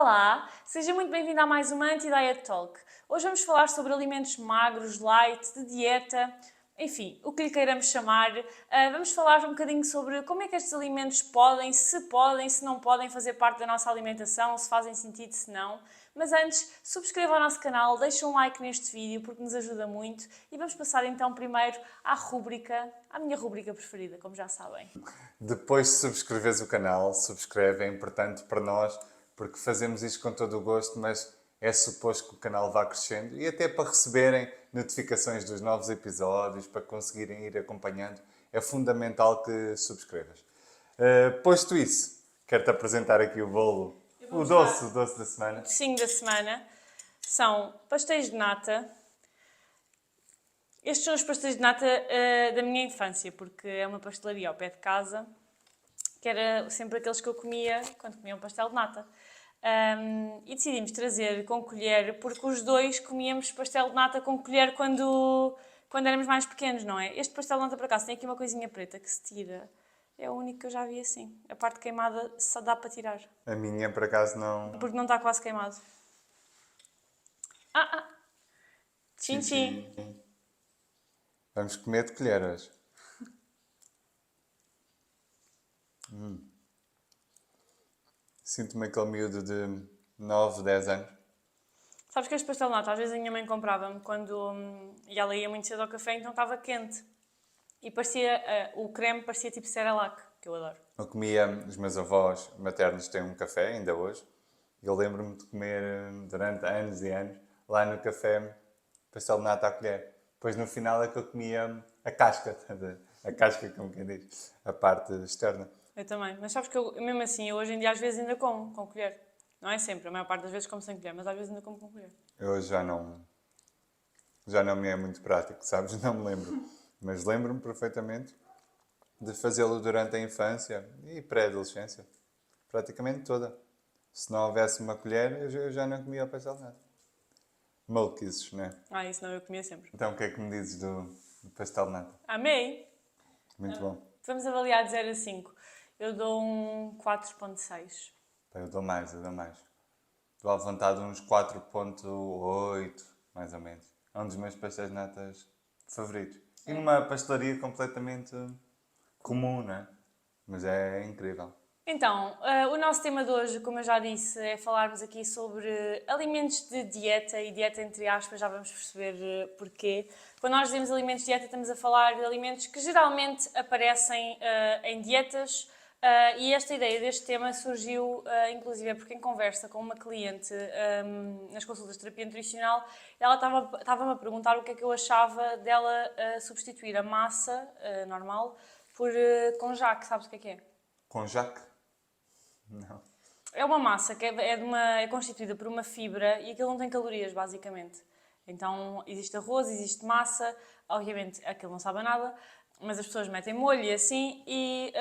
Olá, seja muito bem-vindo a mais uma Anti-Diet Talk. Hoje vamos falar sobre alimentos magros, light, de dieta, enfim, o que lhe queiramos chamar. Vamos falar um bocadinho sobre como é que estes alimentos podem, se não podem fazer parte da nossa alimentação, se fazem sentido, se não. Mas antes, subscreva o nosso canal, deixe um like neste vídeo porque nos ajuda muito e vamos passar então primeiro à minha rúbrica preferida, como já sabem. Depois de subscreveres o canal, subscreve, é importante para nós, porque fazemos isto com todo o gosto, mas é suposto que o canal vá crescendo e até para receberem notificações dos novos episódios, para conseguirem ir acompanhando, é fundamental que subscrevas. Posto isso, quero-te apresentar aqui o bolo, o doce da semana. O docinho da semana são pastéis de nata. Estes são os pastéis de nata da minha infância, porque é uma pastelaria ao pé de casa, que era sempre aqueles que eu comia quando comia um pastel de nata. E decidimos trazer com colher, porque os dois comíamos pastel de nata com colher quando éramos mais pequenos, não é? Este pastel de nata, por acaso, tem aqui uma coisinha preta que se tira. É o único que eu já vi assim. A parte queimada só dá para tirar, A minha, por acaso, não... porque não está quase queimado. Tchim, tchim. Vamos comer de colher hoje. Sinto-me aquele miúdo de 9, 10 anos. Sabes que este pastel de nata, às vezes a minha mãe comprava-me e ela ia muito cedo ao café, então estava quente. E parecia, o creme parecia tipo Cerelac, que eu adoro. Eu comia, os meus avós maternos têm um café, ainda hoje. Eu lembro-me de comer durante anos e anos, lá no café, pastel de nata à colher. Depois no final é que eu comia a casca, a casca, como quem diz, a parte externa. Eu também. Mas sabes que eu, mesmo assim, eu hoje em dia às vezes ainda como com colher. Não é sempre, a maior parte das vezes como sem colher, mas às vezes ainda como com colher. Eu já não me é muito prático, sabes? Não me lembro. Mas lembro-me perfeitamente de fazê-lo durante a infância e pré-adolescência. Praticamente toda. Se não houvesse uma colher, eu já não comia o pastel de nata. Maluquices, não é? Isso não, eu comia sempre. Então, o que é que me dizes do pastel de nata? Amei! Muito bom. Vamos avaliar de 0 a 5. Eu dou um 4,6. Pá, eu dou mais, eu dou mais. Dou à vontade uns 4,8, mais ou menos. É um dos meus pastéis de natas favoritos. E numa pastelaria completamente comum, não é? Mas é incrível. Então, o nosso tema de hoje, como eu já disse, é falarmos aqui sobre alimentos de dieta e dieta entre aspas, já vamos perceber porquê. Quando nós dizemos alimentos de dieta, estamos a falar de alimentos que geralmente aparecem em dietas e esta ideia deste tema surgiu, inclusive, porque em conversa com uma cliente nas consultas de terapia nutricional, ela estava-me a perguntar o que é que eu achava dela substituir a massa normal por conjac, sabes o que é? Conjac? Não. É uma massa que é constituída por uma fibra e aquilo não tem calorias, basicamente. Então, existe arroz, existe massa, obviamente aquilo não sabe a nada, mas as pessoas metem molho e assim, e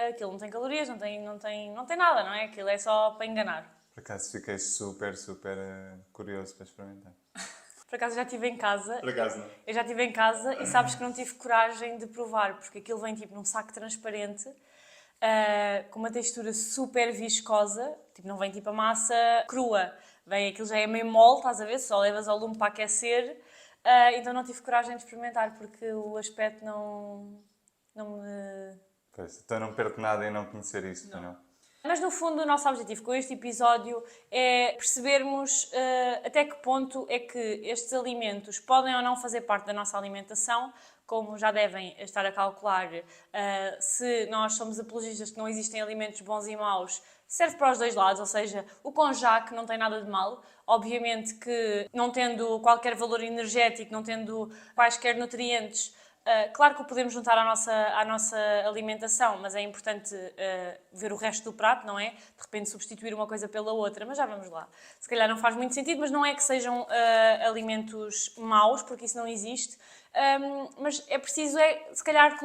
aquilo não tem calorias, não tem nada, não é? Aquilo é só para enganar. Por acaso fiquei super, super curioso para experimentar. Por acaso já estive em casa. Por acaso não. Eu já estive em casa e sabes que não tive coragem de provar, porque aquilo vem tipo num saco transparente, com uma textura super viscosa, tipo, não vem tipo a massa crua, vem aquilo já é meio mole, estás a ver? Só levas ao lume para aquecer, então não tive coragem de experimentar porque o aspecto não me... Pois, então não perco nada em não conhecer isso, não. Mas no fundo o nosso objetivo com este episódio é percebermos até que ponto é que estes alimentos podem ou não fazer parte da nossa alimentação, como já devem estar a calcular, se nós somos apologistas que não existem alimentos bons e maus, serve para os dois lados, ou seja, o conjac não tem nada de mal. Obviamente que não tendo qualquer valor energético, não tendo quaisquer nutrientes, claro que o podemos juntar à nossa alimentação, mas é importante ver o resto do prato, não é? De repente substituir uma coisa pela outra, mas já vamos lá. Se calhar não faz muito sentido, mas não é que sejam alimentos maus, porque isso não existe. Mas é preciso, se calhar,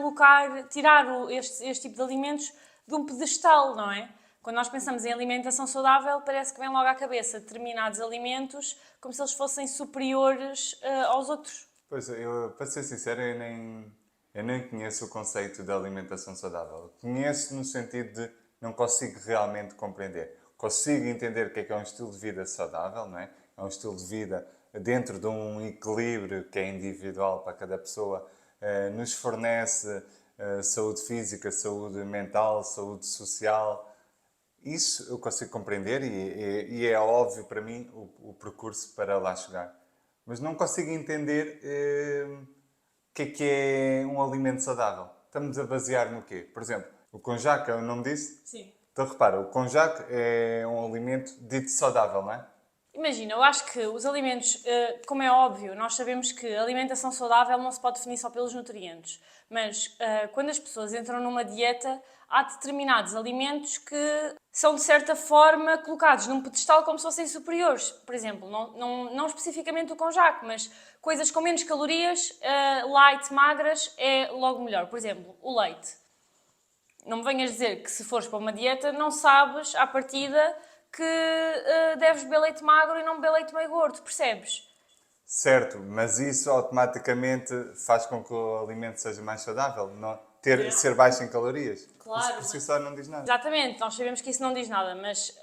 tirar este tipo de alimentos de um pedestal, não é? Quando nós pensamos em alimentação saudável, parece que vem logo à cabeça determinados alimentos como se eles fossem superiores aos outros. Pois, para ser sincero, eu nem conheço o conceito de alimentação saudável. Conheço no sentido de não consigo realmente compreender. consigo entender o que é um estilo de vida saudável, não é? É um estilo de vida dentro de um equilíbrio que é individual para cada pessoa, nos fornece saúde física, saúde mental, saúde social. Isso eu consigo compreender e é óbvio para mim o percurso para lá chegar. Mas não consigo entender o que é um alimento saudável. Estamos a basear no quê? Por exemplo, o conjac é o nome disso? Sim. Então repara, o conjac é um alimento dito saudável, não é? Imagina, eu acho que os alimentos, como é óbvio, nós sabemos que a alimentação saudável não se pode definir só pelos nutrientes, mas quando as pessoas entram numa dieta, há determinados alimentos que são, de certa forma, colocados num pedestal como se fossem superiores. Por exemplo, não especificamente o conjac, mas coisas com menos calorias, light, magras, é logo melhor. Por exemplo, o leite. Não me venhas dizer que se fores para uma dieta não sabes, à partida, que deves beber leite magro e não beber leite meio gordo, percebes? Certo, mas isso automaticamente faz com que o alimento seja mais saudável, não? Ser baixo em calorias. Claro, Isso por si só não diz nada. Exatamente, nós sabemos que isso não diz nada, mas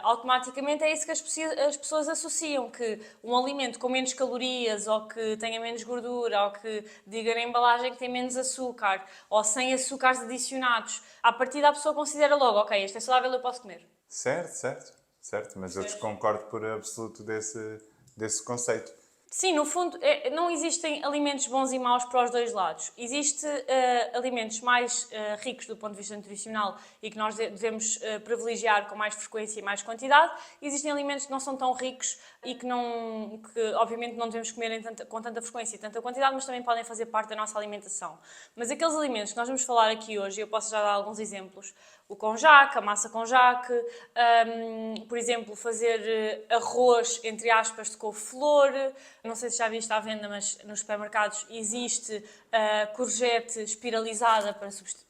automaticamente é isso que as pessoas associam, que um alimento com menos calorias, ou que tenha menos gordura, ou que diga na embalagem que tem menos açúcar, ou sem açúcares adicionados, à partida a pessoa considera logo, ok, este é saudável, eu posso comer. Certo, mas eu desconcordo por absoluto desse conceito. Sim, no fundo, não existem alimentos bons e maus para os dois lados. Existem alimentos mais ricos do ponto de vista nutricional e que nós devemos privilegiar com mais frequência e mais quantidade. Existem alimentos que não são tão ricos e que obviamente não devemos comer com tanta frequência e tanta quantidade, mas também podem fazer parte da nossa alimentação. Mas aqueles alimentos que nós vamos falar aqui hoje, eu posso já dar alguns exemplos, o conjac, a massa conjac, por exemplo, fazer arroz, entre aspas, de couve-flor. Não sei se já viste à venda, mas nos supermercados existe courgette espiralizada para substituir.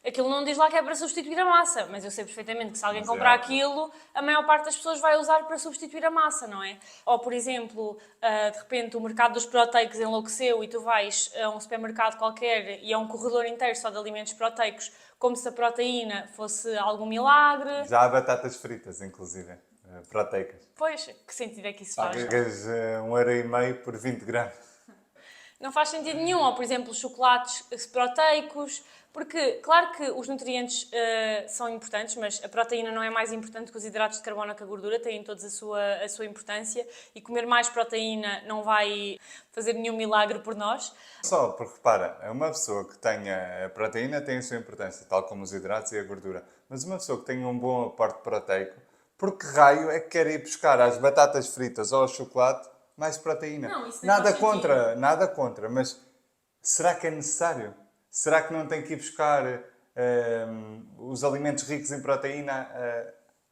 Aquilo não diz lá que é para substituir a massa, mas eu sei perfeitamente que se alguém comprar aquilo, a maior parte das pessoas vai usar para substituir a massa, não é? Ou, por exemplo, de repente o mercado dos proteicos enlouqueceu e tu vais a um supermercado qualquer e é um corredor inteiro só de alimentos proteicos, como se a proteína fosse algum milagre. Já há batatas fritas, inclusive, proteicas. Pois, que sentido é que isso faz? Pagas 1,5€ por 20 gramas. Não faz sentido nenhum. Ou, por exemplo, chocolates proteicos, porque, claro que os nutrientes são importantes, mas a proteína não é mais importante que os hidratos de carbono, que a gordura, têm todos a sua importância, e comer mais proteína não vai fazer nenhum milagre por nós. Só porque, repara, uma pessoa que tenha a proteína tem a sua importância, tal como os hidratos e a gordura. Mas uma pessoa que tenha um bom aporte proteico, por que raio é que quer ir buscar às batatas fritas ou ao chocolate mais proteína? Não, isso nem Nada faz sentido. nada contra, mas será que é necessário? Será que não tem que ir buscar os alimentos ricos em proteína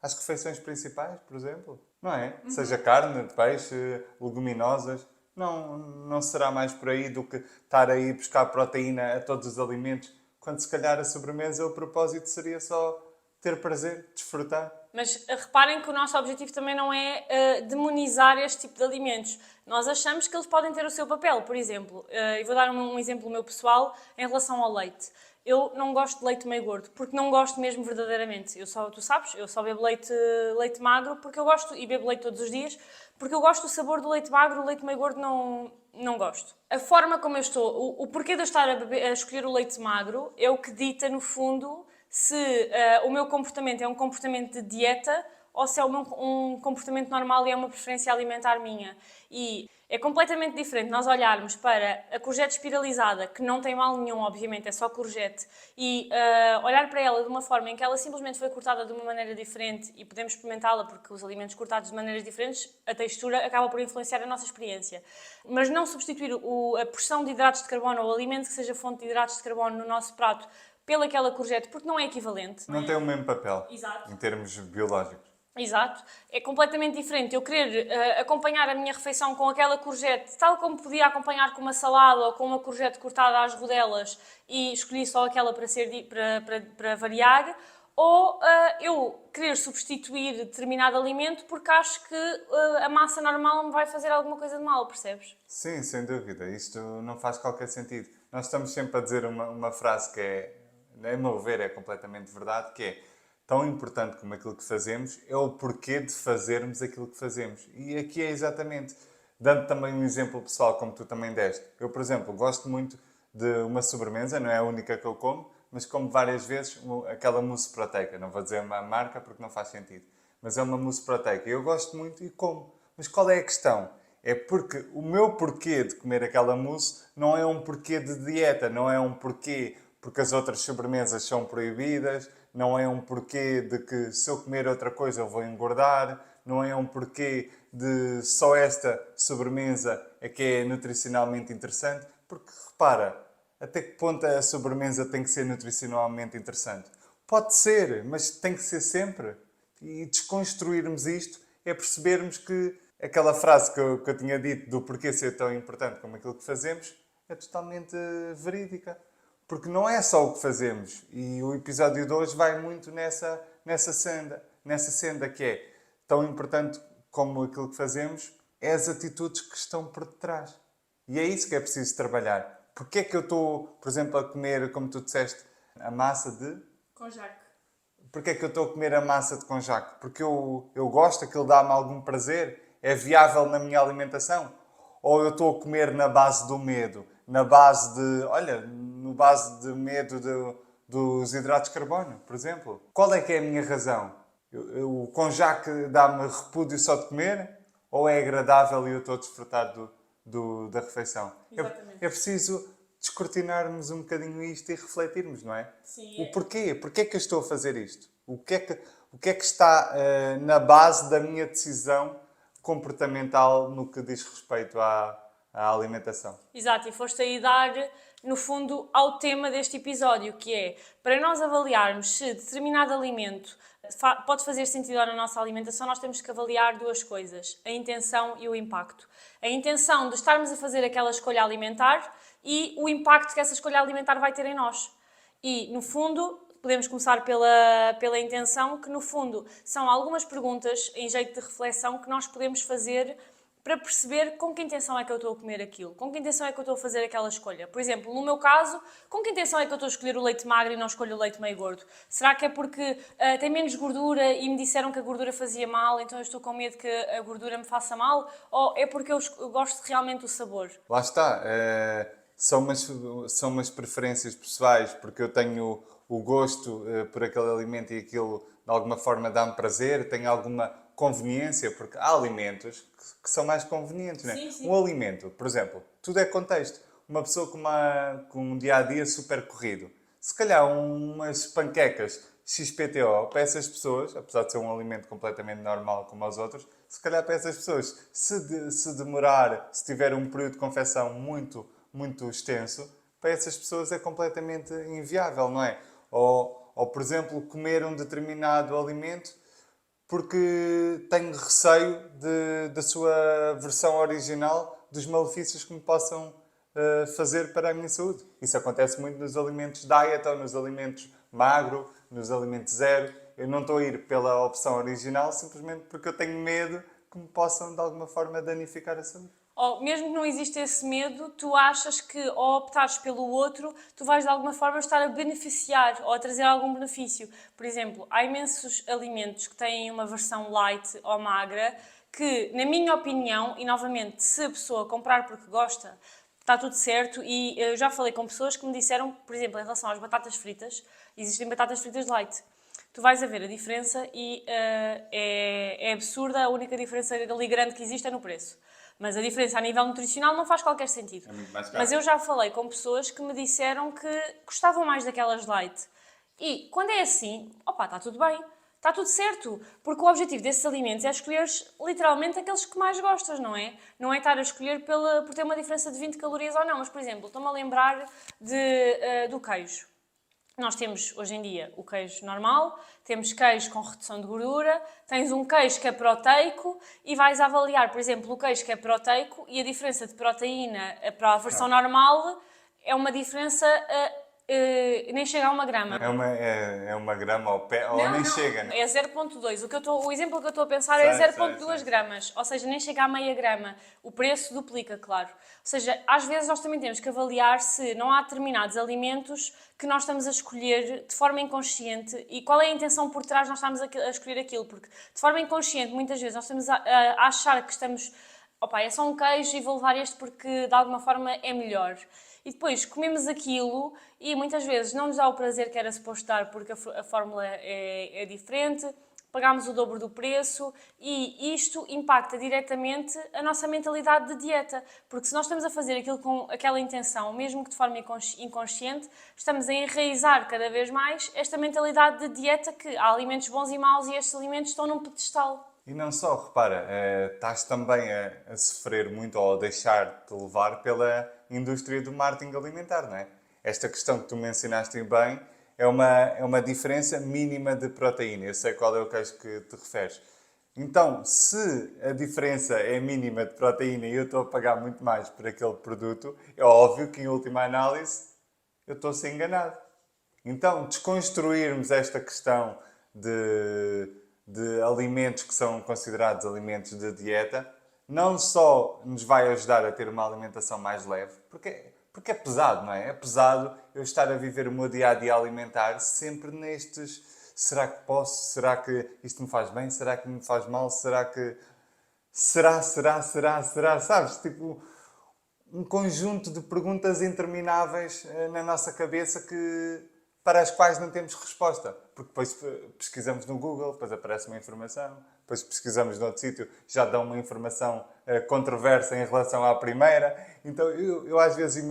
às refeições principais, por exemplo? Não é? Seja carne, peixe, leguminosas. Não será mais por aí do que estar a ir buscar proteína a todos os alimentos, quando se calhar a sobremesa o propósito seria só ter prazer, desfrutar. Mas reparem que o nosso objetivo também não é demonizar este tipo de alimentos. Nós achamos que eles podem ter o seu papel. Por exemplo, eu vou dar um exemplo meu pessoal em relação ao leite. Eu não gosto de leite meio gordo, porque não gosto mesmo verdadeiramente. Tu sabes, eu só bebo leite magro porque eu gosto, e bebo leite todos os dias, porque eu gosto do sabor do leite magro, o leite meio gordo não gosto. A forma como eu estou, o porquê de eu estar a escolher o leite magro é o que dita, no fundo, se o meu comportamento é um comportamento de dieta ou se é um comportamento normal e é uma preferência alimentar minha. E é completamente diferente nós olharmos para a courgette espiralizada, que não tem mal nenhum, obviamente, é só courgette, e olhar para ela de uma forma em que ela simplesmente foi cortada de uma maneira diferente e podemos experimentá-la porque os alimentos cortados de maneiras diferentes, a textura acaba por influenciar a nossa experiência. Mas não substituir a porção de hidratos de carbono ou o alimento que seja fonte de hidratos de carbono no nosso prato pelaquela courgette, porque não é equivalente. Não tem o mesmo papel, Exato. em termos biológicos. Exato. É completamente diferente. Eu querer acompanhar a minha refeição com aquela courgette, tal como podia acompanhar com uma salada ou com uma courgette cortada às rodelas e escolhi só aquela para variar, ou eu querer substituir determinado alimento porque acho que a massa normal me vai fazer alguma coisa de mal, percebes? Sim, sem dúvida. Isto não faz qualquer sentido. Nós estamos sempre a dizer uma frase que é, a meu ver, é completamente verdade, que é tão importante como aquilo que fazemos é o porquê de fazermos aquilo que fazemos. E aqui é exatamente, dando também um exemplo pessoal, como tu também deste. Eu, por exemplo, gosto muito de uma sobremesa, não é a única que eu como, mas como várias vezes aquela mousse proteica. Não vou dizer uma marca porque não faz sentido. Mas é uma mousse proteica. Eu gosto muito e como. Mas qual é a questão? É porque o meu porquê de comer aquela mousse não é um porquê de dieta, não é um porquê porque as outras sobremesas são proibidas, não é um porquê de que se eu comer outra coisa eu vou engordar, não é um porquê de só esta sobremesa é que é nutricionalmente interessante, porque repara, até que ponto a sobremesa tem que ser nutricionalmente interessante? Pode ser, mas tem que ser sempre. E desconstruirmos isto é percebermos que aquela frase que eu tinha dito do porquê ser tão importante como aquilo que fazemos é totalmente verídica. Porque não é só o que fazemos. E o episódio de hoje vai muito nessa senda que é tão importante como aquilo que fazemos, é as atitudes que estão por detrás. E é isso que é preciso trabalhar. Porquê é que eu estou, por exemplo, a comer, como tu disseste, a massa de... Conjac. Porquê é que eu estou a comer a massa de conjac? Porque eu gosto, aquilo dá-me algum prazer? É viável na minha alimentação? Ou eu estou a comer na base do medo? Na base de, olha, no base de medo dos hidratos de carbono, por exemplo? Qual é que é a minha razão? O conjac dá-me repúdio só de comer? Ou é agradável e eu estou a desfrutar da refeição? Exatamente. É preciso descortinarmos um bocadinho isto e refletirmos, não é? Sim, O porquê? Porquê é que eu estou a fazer isto? O que é que está na base da minha decisão comportamental no que diz respeito à alimentação? Exato, e foste aí dar, no fundo, ao tema deste episódio, que é, para nós avaliarmos se determinado alimento pode fazer sentido na nossa alimentação, nós temos que avaliar duas coisas, a intenção e o impacto. A intenção de estarmos a fazer aquela escolha alimentar e o impacto que essa escolha alimentar vai ter em nós. E, no fundo, podemos começar pela intenção, que, no fundo, são algumas perguntas em jeito de reflexão que nós podemos fazer para perceber com que intenção é que eu estou a comer aquilo, com que intenção é que eu estou a fazer aquela escolha. Por exemplo, no meu caso, com que intenção é que eu estou a escolher o leite magro e não escolho o leite meio gordo? Será que é porque tem menos gordura e me disseram que a gordura fazia mal, então eu estou com medo que a gordura me faça mal? Ou é porque eu gosto realmente do sabor? Lá está. São umas preferências pessoais, porque eu tenho o gosto por aquele alimento e aquilo de alguma forma dá-me prazer, tenho alguma conveniência, porque há alimentos que são mais convenientes, não é? Sim, sim. Um alimento, por exemplo, tudo é contexto. Uma pessoa com um dia-a-dia super corrido, se calhar umas panquecas XPTO para essas pessoas, apesar de ser um alimento completamente normal como os outros, se calhar para essas pessoas, se demorar, se tiver um período de confecção muito extenso, para essas pessoas é completamente inviável, não é? Ou por exemplo, comer um determinado alimento porque tenho receio da sua versão original, dos malefícios que me possam fazer para a minha saúde. Isso acontece muito nos alimentos diet ou nos alimentos magro, nos alimentos zero. Eu não estou a ir pela opção original simplesmente porque eu tenho medo que me possam de alguma forma danificar a saúde. Ou mesmo que não exista esse medo, tu achas que ao optares pelo outro, tu vais de alguma forma estar a beneficiar ou a trazer algum benefício. Por exemplo, há imensos alimentos que têm uma versão light ou magra que, na minha opinião, e novamente, se a pessoa comprar porque gosta, está tudo certo. E eu já falei com pessoas que me disseram, por exemplo, em relação às batatas fritas, existem batatas fritas light. Tu vais a ver a diferença e é absurda, a única diferença ali grande que existe é no preço. Mas a diferença a nível nutricional não faz qualquer sentido. É muito mais caro. Mas eu já falei com pessoas que me disseram que gostavam mais daquelas light. E quando é assim, opa, está tudo bem, está tudo certo. Porque o objetivo desses alimentos é escolher literalmente aqueles que mais gostas, não é? Não é estar a escolher por ter uma diferença de 20 calorias ou não. Mas, por exemplo, estou-me a lembrar do queijo. Nós temos, hoje em dia, o queijo normal, temos queijo com redução de gordura, tens um queijo que é proteico e vais avaliar, por exemplo, o queijo que é proteico e a diferença de proteína para a versão normal é uma diferença nem chega a 1 grama. É uma grama ao pé, ou nem chega, né? É 0,2. O exemplo que eu estou a pensar Sei, é sei, 0,2 sei. gramas, ou seja, nem chega a meia grama. O preço duplica, claro. Ou seja, às vezes nós também temos que avaliar se não há determinados alimentos que nós estamos a escolher de forma inconsciente e qual é a intenção por trás de nós estarmos a escolher aquilo, porque de forma inconsciente muitas vezes nós estamos a achar que estamos, opa, é só um queijo e vou levar este porque de alguma forma é melhor. E depois comemos aquilo e muitas vezes não nos dá o prazer que era suposto dar porque a fórmula é diferente, pagámos o dobro do preço e isto impacta diretamente a nossa mentalidade de dieta. Porque se nós estamos a fazer aquilo com aquela intenção, mesmo que de forma inconsciente, estamos a enraizar cada vez mais esta mentalidade de dieta que há alimentos bons e maus e estes alimentos estão num pedestal. E não só, repara, estás também a sofrer muito ou a deixar-te levar pela indústria do marketing alimentar, não é? Esta questão que tu mencionaste bem é uma diferença mínima de proteína. Eu sei qual é o queijo que te referes. Então, se a diferença é mínima de proteína e eu estou a pagar muito mais por aquele produto, é óbvio que, em última análise, eu estou a ser enganado. Então, desconstruirmos esta questão de alimentos que são considerados alimentos de dieta, não só nos vai ajudar a ter uma alimentação mais leve, porque é pesado, não é? É pesado eu estar a viver o meu dia-a-dia alimentar sempre nestes: será que posso? Será que isto me faz bem? Será que me faz mal? Será que... Será? Sabes? Tipo, um conjunto de perguntas intermináveis na nossa cabeça para as quais não temos resposta. Porque depois pesquisamos no Google, depois aparece uma informação, depois pesquisamos noutro sítio, já dão uma informação controversa em relação à primeira. Então eu às vezes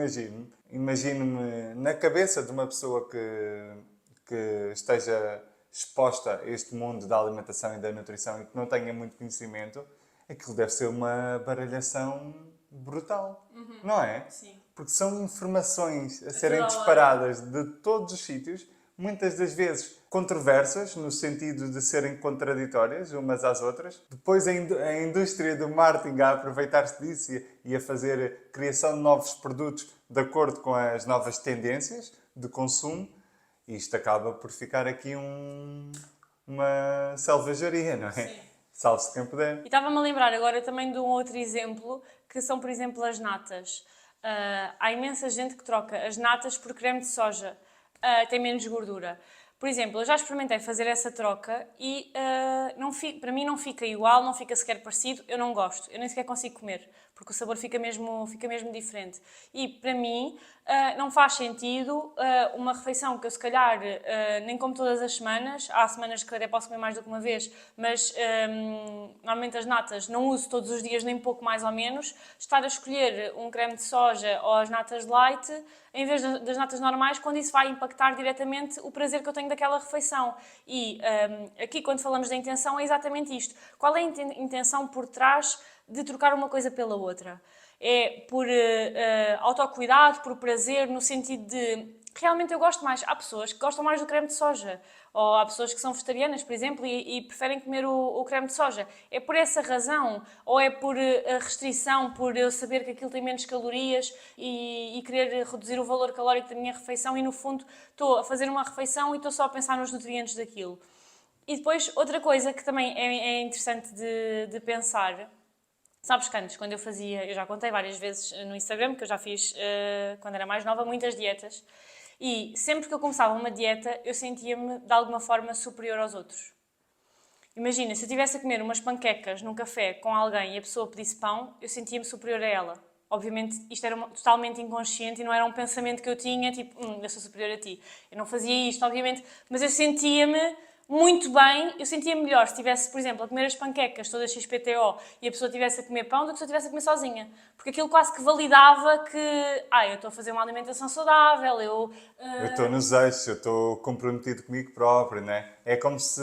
imagino-me na cabeça de uma pessoa que esteja exposta a este mundo da alimentação e da nutrição e que não tenha muito conhecimento. Aquilo deve ser uma baralhação brutal, não é? Sim. Porque são informações a toda serem hora. disparadas de todos os sítios, muitas das vezes controversas, no sentido de serem contraditórias umas às outras. Depois a indústria do marketing a aproveitar-se disso e a fazer criação de novos produtos de acordo com as novas tendências de consumo. E isto acaba por ficar aqui uma selvageria, não é? Sim. Salve-se quem puder. E estava-me a lembrar agora também de um outro exemplo, que são, por exemplo, as natas. Há imensa gente que troca as natas por creme de soja. Tem menos gordura. Por exemplo, eu já experimentei fazer essa troca e para mim não fica igual, não fica sequer parecido, eu não gosto, eu nem sequer consigo comer, porque o sabor fica mesmo diferente. E para mim não faz sentido uma refeição que eu se calhar nem como todas as semanas, há semanas que até posso comer mais do que uma vez, mas normalmente as natas não uso todos os dias, nem pouco mais ou menos, estar a escolher um creme de soja ou as natas light em vez das natas normais, quando isso vai impactar diretamente o prazer que eu tenho daquela refeição. E aqui, quando falamos da intenção, é exatamente isto. Qual é a intenção por trás de trocar uma coisa pela outra? É por autocuidado, por prazer, no sentido de realmente eu gosto mais. Há pessoas que gostam mais do creme de soja, ou há pessoas que são vegetarianas, por exemplo, e preferem comer o creme de soja. É por essa razão, ou é por restrição, por eu saber que aquilo tem menos calorias e querer reduzir o valor calórico da minha refeição e, no fundo, estou a fazer uma refeição e estou só a pensar nos nutrientes daquilo. E depois, outra coisa que também é interessante de pensar. Sabes que antes, quando eu já contei várias vezes no Instagram, que eu já fiz, quando era mais nova, muitas dietas. E sempre que eu começava uma dieta, eu sentia-me, de alguma forma, superior aos outros. Imagina, se eu estivesse a comer umas panquecas num café com alguém e a pessoa pedisse pão, eu sentia-me superior a ela. Obviamente, isto era totalmente inconsciente e não era um pensamento que eu tinha, tipo, eu sou superior a ti. Eu não fazia isto, obviamente, mas eu sentia-me muito bem, eu sentia-me melhor se estivesse, por exemplo, a comer as panquecas todas XPTO e a pessoa estivesse a comer pão do que se eu estivesse a comer sozinha. Porque aquilo quase que validava que, eu estou a fazer uma alimentação saudável, Eu estou nos eixos, eu estou comprometido comigo próprio, não é? É como se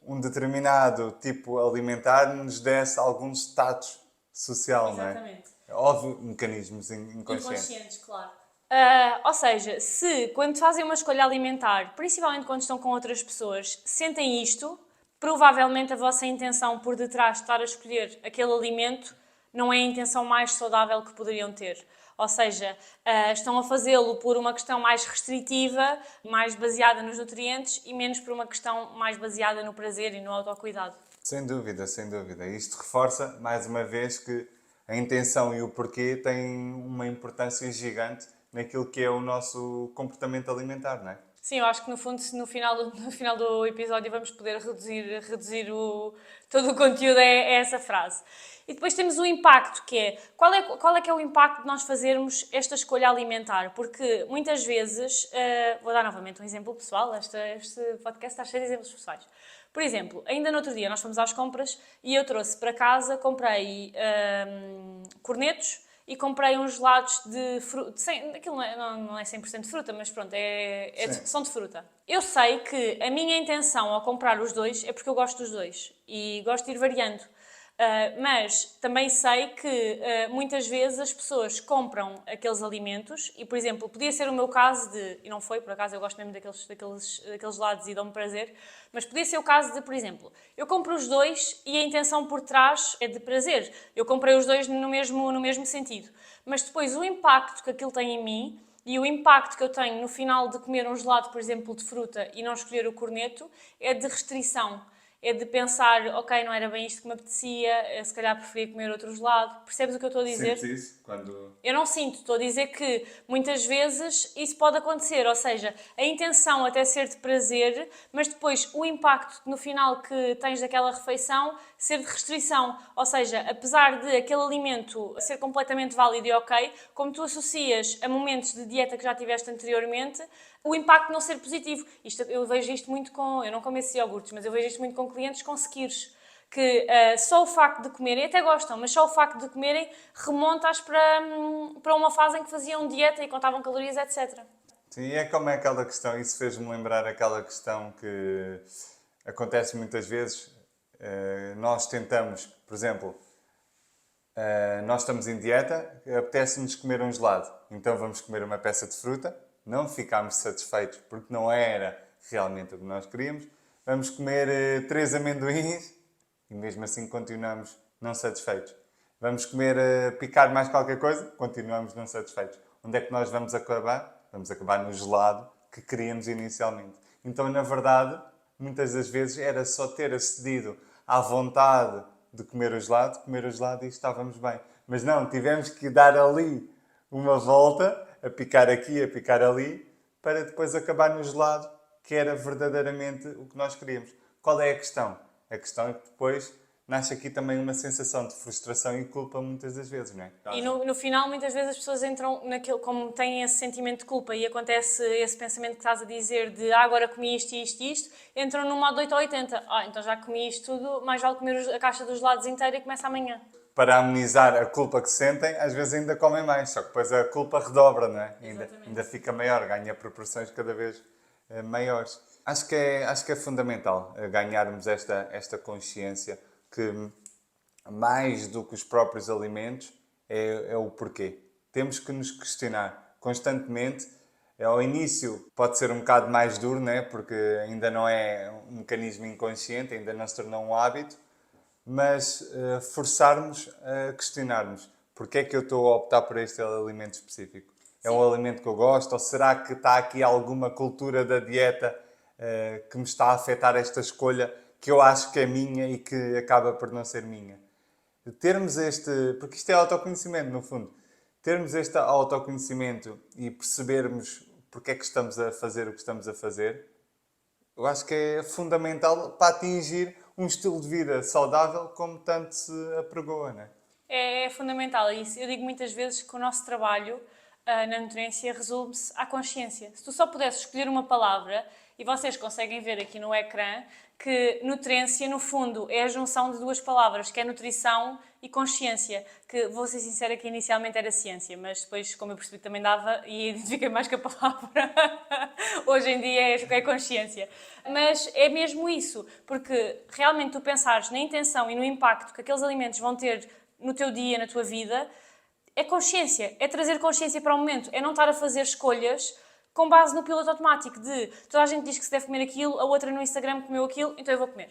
um determinado tipo alimentar nos desse algum status social, Exatamente. não é? Óbvio, mecanismos inconscientes. Inconscientes, claro. Ou seja, se quando fazem uma escolha alimentar, principalmente quando estão com outras pessoas, sentem isto, provavelmente a vossa intenção por detrás de estar a escolher aquele alimento não é a intenção mais saudável que poderiam ter. Ou seja, estão a fazê-lo por uma questão mais restritiva, mais baseada nos nutrientes e menos por uma questão mais baseada no prazer e no autocuidado. Sem dúvida, sem dúvida. Isto reforça, mais uma vez, que a intenção e o porquê têm uma importância gigante naquilo que é o nosso comportamento alimentar, não é? Sim, eu acho que no fundo, se no final do episódio vamos poder reduzir todo o conteúdo a essa frase. E depois temos o impacto, que é qual é que é o impacto de nós fazermos esta escolha alimentar? Porque muitas vezes, vou dar novamente um exemplo pessoal, este podcast está cheio de exemplos pessoais. Por exemplo, ainda no outro dia nós fomos às compras e eu trouxe para casa, comprei cornetos e comprei uns gelados de fruta. Aquilo não é 100% de fruta, mas pronto, são de fruta. Eu sei que a minha intenção ao comprar os dois é porque eu gosto dos dois e gosto de ir variando. Mas também sei que muitas vezes as pessoas compram aqueles alimentos e, por exemplo, podia ser o meu caso e não foi, por acaso eu gosto mesmo daqueles gelados e dão-me prazer, mas podia ser o caso de, por exemplo, eu compro os dois e a intenção por trás é de prazer. Eu comprei os dois no mesmo sentido. Mas depois o impacto que aquilo tem em mim e o impacto que eu tenho no final de comer um gelado, por exemplo, de fruta e não escolher o corneto é de restrição. É de pensar, ok, não era bem isto que me apetecia, se calhar preferia comer outro gelado. Percebes o que eu estou a dizer? Sentes isso? Quando... Eu não sinto, estou a dizer que muitas vezes isso pode acontecer, ou seja, a intenção até ser de prazer, mas depois o impacto no final que tens daquela refeição ser de restrição, ou seja, apesar de aquele alimento ser completamente válido e ok, como tu associas a momentos de dieta que já tiveste anteriormente, o impacto não ser positivo. Eu vejo isto muito eu não como esses iogurtes, mas eu vejo isto muito com clientes com skirs, que só o facto de comerem, até gostam, mas só o facto de comerem remonta-as para uma fase em que faziam dieta e contavam calorias, etc. Sim, é como é aquela questão, isso fez-me lembrar aquela questão que acontece muitas vezes. Nós tentamos, por exemplo, nós estamos em dieta, apetece-nos comer um gelado, então vamos comer uma peça de fruta, não ficámos satisfeitos porque não era realmente o que nós queríamos, vamos comer 3 amendoins e mesmo assim continuamos não satisfeitos. Vamos comer, picar mais qualquer coisa, continuamos não satisfeitos. Onde é que nós vamos acabar? Vamos acabar no gelado que queríamos inicialmente. Então, na verdade, muitas das vezes era só ter acedido à vontade de comer o gelado e estávamos bem. Mas não, tivemos que dar ali uma volta, a picar aqui, a picar ali, para depois acabar no gelado, que era verdadeiramente o que nós queríamos. Qual é a questão? A questão é que depois nasce aqui também uma sensação de frustração e culpa muitas das vezes, não é? E no final, muitas vezes as pessoas entram naquilo, como têm esse sentimento de culpa e acontece esse pensamento que estás a dizer de agora comi isto e isto e isto, entram num modo 8 ou 80. Então já comi isto tudo, mais vale comer a caixa dos gelados inteira e começa amanhã. Para amenizar a culpa que sentem, às vezes ainda comem mais, só que depois a culpa redobra, não é? Ainda fica maior, ganha proporções cada vez maiores. Acho que é fundamental ganharmos esta consciência que mais do que os próprios alimentos é o porquê. Temos que nos questionar constantemente. Ao início pode ser um bocado mais duro, né? Porque ainda não é um mecanismo inconsciente, ainda não se tornou um hábito, mas forçarmos a questionarmos porque é que eu estou a optar por este alimento específico. É um alimento que eu gosto? Ou será que está aqui alguma cultura da dieta que me está a afetar esta escolha que eu acho que é minha e que acaba por não ser minha? Termos porque isto é autoconhecimento no fundo, termos este autoconhecimento e percebermos porque é que estamos a fazer o que estamos a fazer, eu acho que é fundamental para atingir um estilo de vida saudável como tanto se apregoa, não é? É fundamental. E eu digo muitas vezes que o nosso trabalho na nutriência resume-se à consciência. Se tu só pudesses escolher uma palavra, e vocês conseguem ver aqui no ecrã, que nutriência, no fundo, é a junção de 2 palavras, que é nutrição e consciência, que, vou ser sincera, que inicialmente era ciência, mas depois, como eu percebi que também dava, e identifiquei mais que a palavra, hoje em dia é consciência. Mas é mesmo isso, porque realmente tu pensares na intenção e no impacto que aqueles alimentos vão ter no teu dia, na tua vida, é consciência, é trazer consciência para o momento, é não estar a fazer escolhas com base no piloto automático de toda a gente diz que se deve comer aquilo, a outra no Instagram comeu aquilo, então eu vou comer.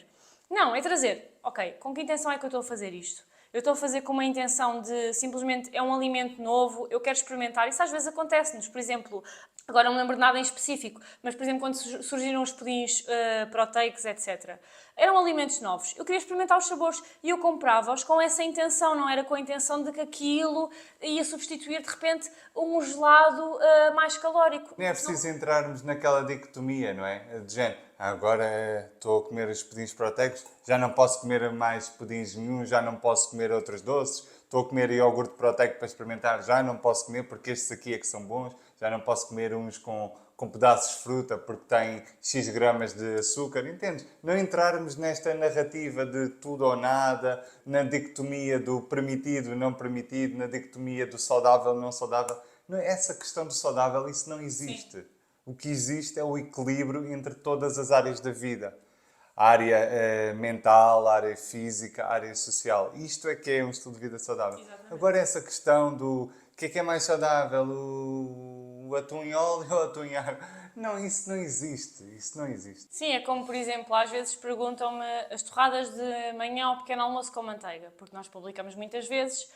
Não, é trazer, ok, com que intenção é que eu estou a fazer isto? eu estou a fazer com uma intenção de simplesmente é um alimento novo, eu quero experimentar. Isso às vezes acontece-nos, por exemplo, agora não me lembro de nada em específico, mas por exemplo quando surgiram os pudins proteicos, etc. Eram alimentos novos, eu queria experimentar os sabores e eu comprava-os com essa intenção, não era com a intenção de que aquilo ia substituir de repente um gelado mais calórico. Nem é preciso entrarmos naquela dicotomia, não é? De género, agora estou a comer os pudins proteicos, já não posso comer mais pudins nenhum, já não posso comer outros doces, estou a comer iogurte proteico para experimentar, já não posso comer porque estes aqui é que são bons, já não posso comer uns com pedaços de fruta porque têm X gramas de açúcar, entendes? Não entrarmos nesta narrativa de tudo ou nada, na dicotomia do permitido e não permitido, na dicotomia do saudável e não saudável. Não, essa questão do saudável, isso não existe. Sim. O que existe é o equilíbrio entre todas as áreas da vida. A área mental, a área física, a área social. Isto é que é um estilo de vida saudável. Exatamente. Agora essa questão do que é mais saudável, o atum em óleo ou o atum em água? Não, isso não existe. Isso não existe. Sim, é como, por exemplo, às vezes perguntam-me as torradas de manhã ao pequeno almoço com manteiga, porque nós publicamos muitas vezes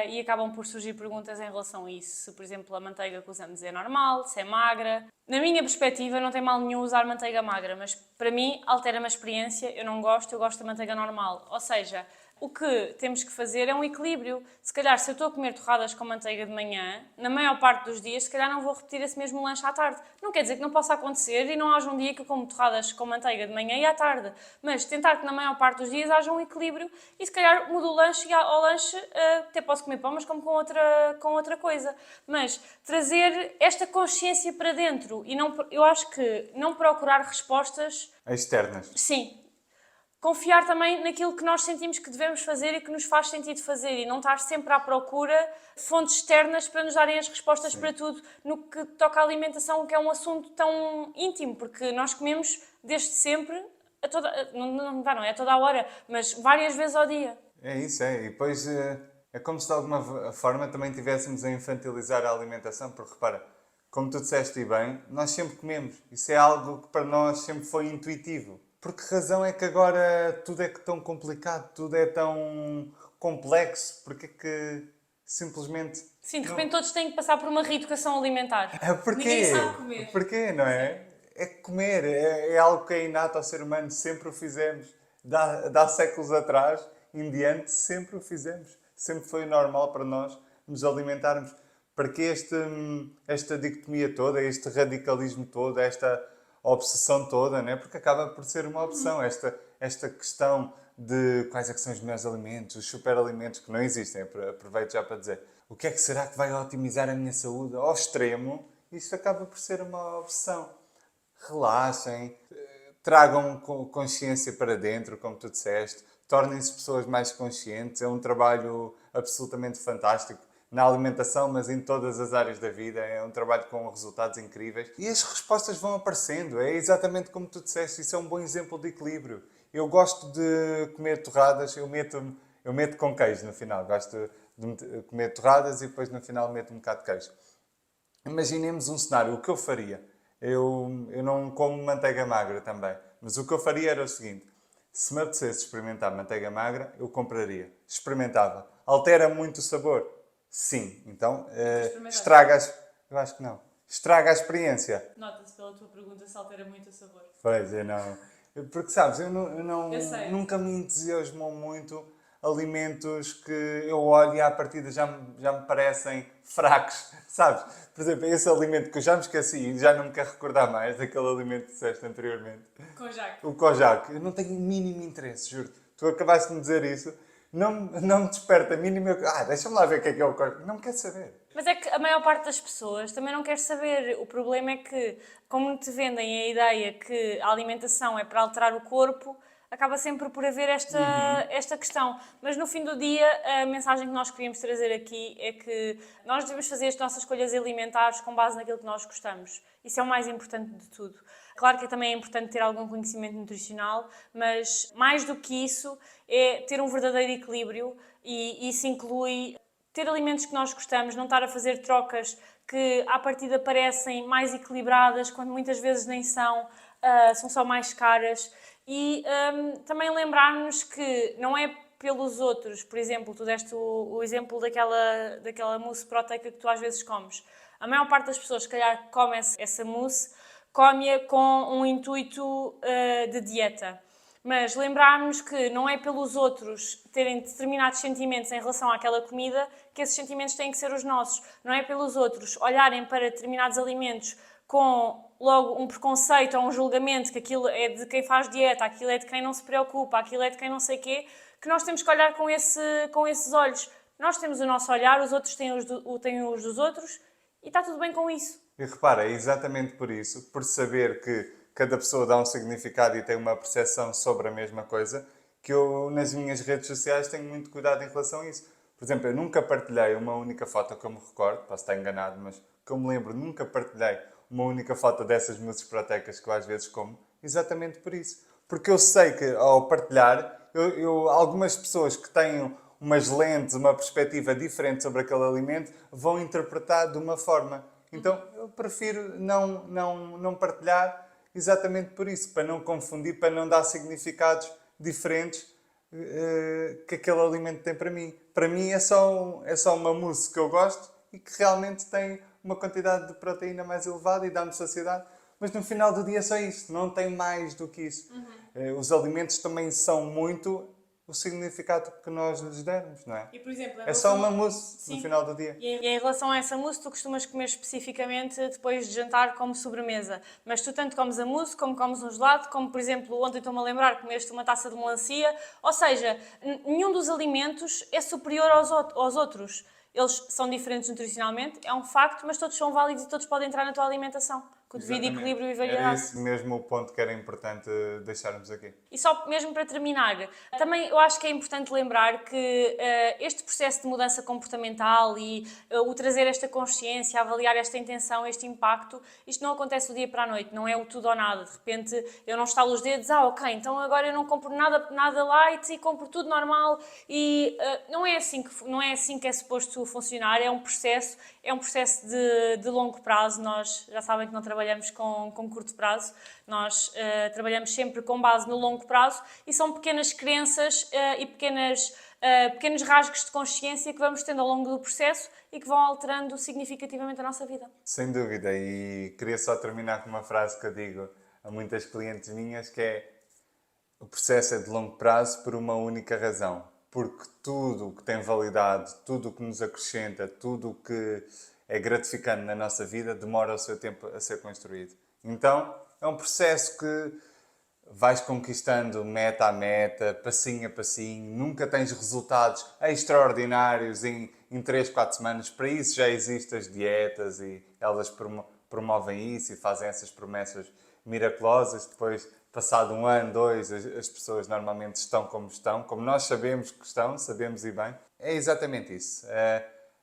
e acabam por surgir perguntas em relação a isso. Se, por exemplo, a manteiga que usamos é normal, se é magra. Na minha perspectiva, não tem mal nenhum usar manteiga magra, mas para mim altera-me a experiência, eu não gosto, eu gosto da manteiga normal. Ou seja, o que temos que fazer é um equilíbrio. Se calhar, se eu estou a comer torradas com manteiga de manhã, na maior parte dos dias, se calhar não vou repetir esse mesmo lanche à tarde. Não quer dizer que não possa acontecer e não haja um dia que eu como torradas com manteiga de manhã e à tarde. Mas tentar que na maior parte dos dias haja um equilíbrio e se calhar mudo o lanche e ao lanche até posso comer pão, mas como com outra coisa. Mas trazer esta consciência para dentro e não, eu acho que não procurar respostas externas. Sim. Confiar também naquilo que nós sentimos que devemos fazer e que nos faz sentido fazer e não estar sempre à procura de fontes externas para nos darem as respostas para tudo no que toca à alimentação, que é um assunto tão íntimo, porque nós comemos desde sempre, não é a toda a hora, mas várias vezes ao dia. É isso, é. E depois é como se de alguma forma também estivéssemos a infantilizar a alimentação, porque repara, como tu disseste bem, nós sempre comemos. Isso é algo que para nós sempre foi intuitivo. Por que razão é que agora tudo é tão complicado, tudo é tão complexo? Porque é que simplesmente... Sim, de repente todos têm que passar por uma reeducação alimentar. Porquê? Ninguém sabe comer. Porquê, não é? É comer, é algo que é inato ao ser humano, sempre o fizemos. Dá séculos atrás, em diante, sempre o fizemos. Sempre foi normal para nós nos alimentarmos. Para que esta dicotomia toda, este radicalismo todo, esta obsessão toda, né? Porque acaba por ser uma obsessão, esta questão de quais é que são os melhores alimentos, os superalimentos que não existem, aproveito já para dizer, o que é que será que vai otimizar a minha saúde ao extremo, isso acaba por ser uma obsessão. Relaxem, tragam consciência para dentro, como tu disseste, tornem-se pessoas mais conscientes, é um trabalho absolutamente fantástico. Na alimentação, mas em todas as áreas da vida. É um trabalho com resultados incríveis. E as respostas vão aparecendo. É exatamente como tu disseste. Isso é um bom exemplo de equilíbrio. Eu gosto de comer torradas. Eu meto com queijo no final. Gosto de comer torradas e depois no final meto um bocado de queijo. Imaginemos um cenário. O que eu faria? Eu não como manteiga magra também. Mas o que eu faria era o seguinte. Se me apetecesse experimentar manteiga magra, eu compraria. Experimentava. Altera muito o sabor? Sim, então eu acho que não. Estraga a experiência. Nota-se pela tua pergunta se altera muito o sabor. Pois, eu não. Porque sabes, eu nunca me entusiasmam muito alimentos que eu olho e à partida já me parecem fracos, sabes? Por exemplo, esse alimento que eu já me esqueci e já não me quero recordar mais daquele alimento que disseste anteriormente. Kojak. O Kojak. Eu não tenho o mínimo interesse, juro. Tu acabaste de me dizer isso. Não me desperta a mínima... deixa-me lá ver o que é o Kojak. Não quero saber. Mas é que a maior parte das pessoas também não quer saber. O problema é que, como te vendem a ideia que a alimentação é para alterar o corpo, acaba sempre por haver esta questão. Mas no fim do dia, a mensagem que nós queríamos trazer aqui é que nós devemos fazer as nossas escolhas alimentares com base naquilo que nós gostamos. Isso é o mais importante de tudo. Claro que também é importante ter algum conhecimento nutricional, mas mais do que isso é ter um verdadeiro equilíbrio e isso inclui ter alimentos que nós gostamos, não estar a fazer trocas que à partida parecem mais equilibradas, quando muitas vezes nem são só mais caras. E também lembrar-nos que não é pelos outros. Por exemplo, tu deste o exemplo daquela mousse proteica que tu às vezes comes. A maior parte das pessoas, se calhar, que come essa mousse, come-a com um intuito de dieta. Mas lembrarmos que não é pelos outros terem determinados sentimentos em relação àquela comida que esses sentimentos têm que ser os nossos. Não é pelos outros olharem para determinados alimentos com logo um preconceito ou um julgamento que aquilo é de quem faz dieta, aquilo é de quem não se preocupa, aquilo é de quem não sei quê, que nós temos que olhar com esses olhos. Nós temos o nosso olhar, os outros têm os dos outros e está tudo bem com isso. E repara, é exatamente por isso, por saber que cada pessoa dá um significado e tem uma percepção sobre a mesma coisa, que eu nas minhas redes sociais tenho muito cuidado em relação a isso. Por exemplo, eu nunca partilhei uma única foto que eu me recordo, posso estar enganado, mas que eu me lembro, nunca partilhei uma única foto dessas mousses proteicas que eu às vezes como, exatamente por isso. Porque eu sei que ao partilhar, algumas pessoas que têm umas lentes, uma perspectiva diferente sobre aquele alimento, vão interpretar de uma forma. Então eu prefiro não partilhar exatamente por isso, para não confundir, para não dar significados diferentes que aquele alimento tem para mim. Para mim é só uma mousse que eu gosto e que realmente tem uma quantidade de proteína mais elevada e dá-me saciedade. Mas no final do dia é só isso, não tem mais do que isso. Os alimentos também são muito o significado que nós lhes dermos, não é? E, por exemplo, é só uma mousse no final do dia. E em relação a essa mousse, tu costumas comer especificamente depois de jantar como sobremesa. Mas tu tanto comes a mousse, como comes um gelado, como, por exemplo, ontem estou-me a lembrar que comeste uma taça de melancia. Ou seja, nenhum dos alimentos é superior aos outros. Eles são diferentes nutricionalmente, é um facto, mas todos são válidos e todos podem entrar na tua alimentação, com o devido equilíbrio e variedade. Era esse mesmo o ponto que era importante deixarmos aqui. E só mesmo para terminar, também eu acho que é importante lembrar que este processo de mudança comportamental e o trazer esta consciência, avaliar esta intenção, este impacto, isto não acontece do dia para a noite, não é o tudo ou nada. De repente eu não estalo os dedos, ok, então agora eu não compro nada light e compro tudo normal. E não é assim que é suposto funcionar, é um processo de longo prazo. Nós já sabem que não trabalhamos com curto prazo, nós trabalhamos sempre com base no longo prazo e são pequenas crenças e pequenos rasgos de consciência que vamos tendo ao longo do processo e que vão alterando significativamente a nossa vida. Sem dúvida, e queria só terminar com uma frase que eu digo a muitas clientes minhas, que é: o processo é de longo prazo por uma única razão, porque tudo o que tem validade, tudo o que nos acrescenta, tudo o que é gratificante na nossa vida demora o seu tempo a ser construído. Então, é um processo que vais conquistando meta a meta, passinho a passinho, nunca tens resultados extraordinários em 3, 4 semanas. Para isso já existem as dietas e elas promovem isso e fazem essas promessas miraculosas. Depois, passado 1 ano, 2, as pessoas normalmente estão, como nós sabemos que estão, sabemos e bem. É exatamente isso.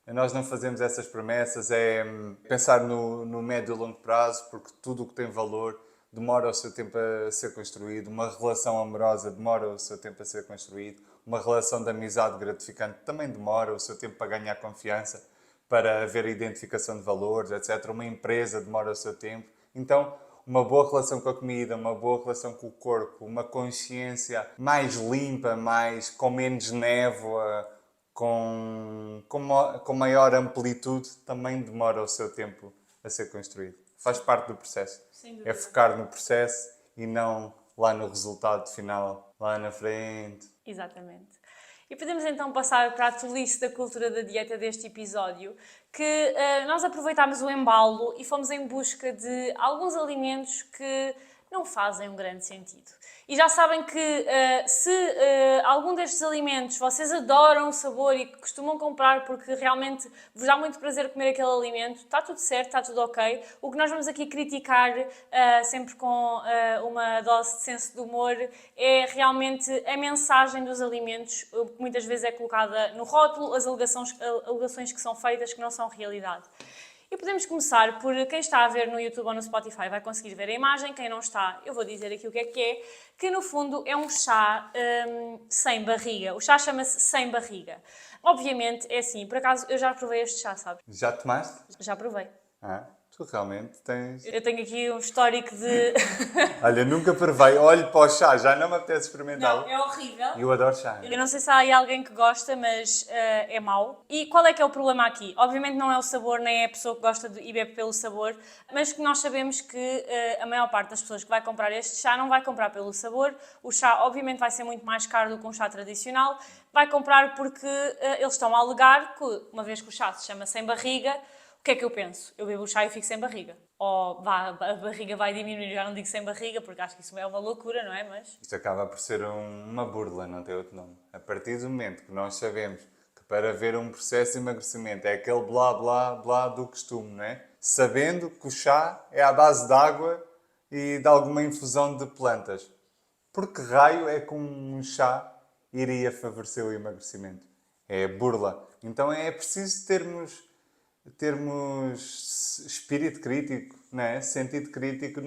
Nós não fazemos essas promessas, é pensar no médio e longo prazo, porque tudo o que tem valor demora o seu tempo a ser construído, uma relação amorosa demora o seu tempo a ser construído, uma relação de amizade gratificante também demora o seu tempo para ganhar confiança, para haver identificação de valores, etc. Uma empresa demora o seu tempo. Então, uma boa relação com a comida, uma boa relação com o corpo, uma consciência mais limpa, com menos névoa, com maior amplitude, também demora o seu tempo a ser construído. Faz parte do processo. É focar no processo e não lá no resultado final, lá na frente. Exatamente. E podemos então passar para a tolice da cultura da dieta deste episódio, que nós aproveitámos o embalo e fomos em busca de alguns alimentos que não fazem um grande sentido. E já sabem que se algum destes alimentos vocês adoram o sabor e costumam comprar porque realmente vos dá muito prazer comer aquele alimento, está tudo certo, está tudo ok. O que nós vamos aqui criticar, sempre com uma dose de senso de humor, é realmente a mensagem dos alimentos, que muitas vezes é colocada no rótulo, as alegações que são feitas que não são realidade. E podemos começar por quem está a ver no YouTube ou no Spotify vai conseguir ver a imagem, quem não está, eu vou dizer aqui o que é, que no fundo é um chá sem barriga. O chá chama-se sem barriga. Obviamente é assim, por acaso eu já provei este chá, sabes? Já tomaste? Já provei. Tu realmente tens... Eu tenho aqui um histórico de... Olha, nunca provei. Olho para o chá, já não me apetece experimentá-lo. Não, é horrível. Eu adoro chá. Eu não sei se há aí alguém que gosta, mas é mau. E qual é que é o problema aqui? Obviamente não é o sabor, nem é a pessoa que gosta e bebe pelo sabor, mas que nós sabemos que a maior parte das pessoas que vai comprar este chá não vai comprar pelo sabor. O chá, obviamente, vai ser muito mais caro do que um chá tradicional. Vai comprar porque eles estão a alegar que, uma vez que o chá se chama sem barriga, o que é que eu penso? Eu bebo o chá e fico sem barriga. Ou a barriga vai diminuir, já não digo sem barriga, porque acho que isso é uma loucura, não é? Mas... Isto acaba por ser uma burla, não tem outro nome. A partir do momento que nós sabemos que para haver um processo de emagrecimento é aquele blá blá blá do costume, não é? Sabendo que o chá é à base de água e de alguma infusão de plantas. Por que raio é que um chá iria favorecer o emagrecimento? É burla. Então é preciso termos espírito crítico, não é? Sentido crítico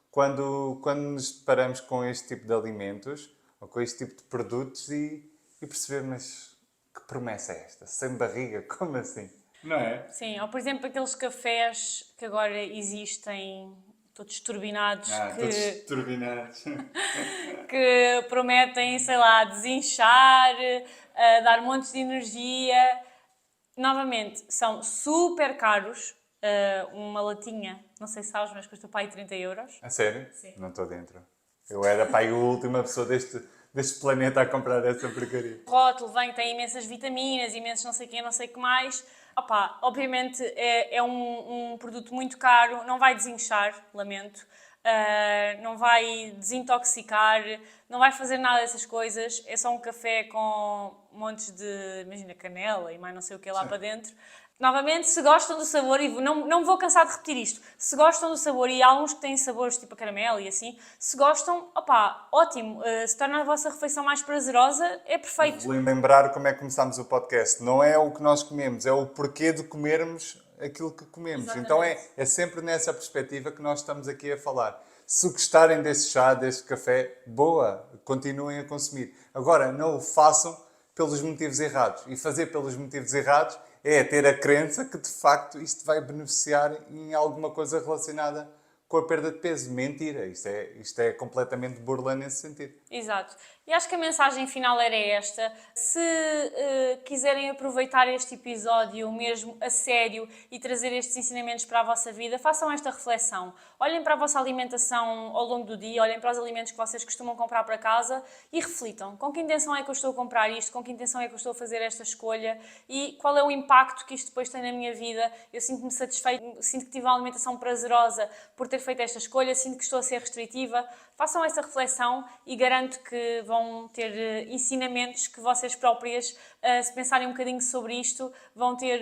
quando nos deparamos com este tipo de alimentos ou com este tipo de produtos e perceber, mas que promessa é esta? Sem barriga? Como assim? Não é? Sim, ou por exemplo aqueles cafés que agora existem, todos turbinados, Todos turbinados. que prometem, sei lá, desinchar, dar montes de energia. Novamente, são super caros. Uma latinha, não sei se sabes, mas custa para aí 30 euros. A sério? Sim. Não estou dentro. Eu era para aí a última pessoa deste planeta a comprar essa porcaria. O rótulo tem imensas vitaminas, imensos não sei o quê, não sei o que mais. Opa, obviamente é um produto muito caro, não vai desinchar, lamento. Não vai desintoxicar, não vai fazer nada dessas coisas. É só um café com montes de, imagina, canela e mais não sei o que lá para dentro. Novamente, se gostam do sabor, e não me vou cansar de repetir isto, se gostam do sabor, e há alguns que têm sabores tipo a caramelo e assim, se gostam, opá, ótimo, se torna a vossa refeição mais prazerosa, é perfeito. Lembrar como é que começámos o podcast. Não é o que nós comemos, é o porquê de comermos aquilo que comemos. Exatamente. Então é sempre nessa perspectiva que nós estamos aqui a falar. Se gostarem desse chá, deste café, boa, continuem a consumir. Agora, não o façam pelos motivos errados. E fazer pelos motivos errados é ter a crença que, de facto, isto vai beneficiar em alguma coisa relacionada com a perda de peso. Mentira. Isto é completamente burla nesse sentido. Exato. E acho que a mensagem final era esta. Se quiserem aproveitar este episódio mesmo a sério e trazer estes ensinamentos para a vossa vida, façam esta reflexão. Olhem para a vossa alimentação ao longo do dia, olhem para os alimentos que vocês costumam comprar para casa e reflitam. Com que intenção é que eu estou a comprar isto? Com que intenção é que eu estou a fazer esta escolha? E qual é o impacto que isto depois tem na minha vida? Eu sinto-me satisfeito, sinto que tive uma alimentação prazerosa por ter feito esta escolha, sinto que estou a ser restritiva. Façam essa reflexão e garanto que vão ter ensinamentos que vocês próprias, se pensarem um bocadinho sobre isto, vão ter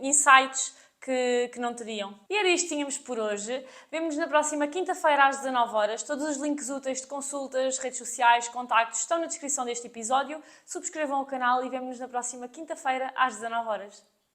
insights que não teriam. E era isto que tínhamos por hoje. Vemo-nos na próxima quinta-feira às 19 horas. Todos os links úteis de consultas, redes sociais, contactos estão na descrição deste episódio. Subscrevam o canal e vemo-nos na próxima quinta-feira às 19 horas.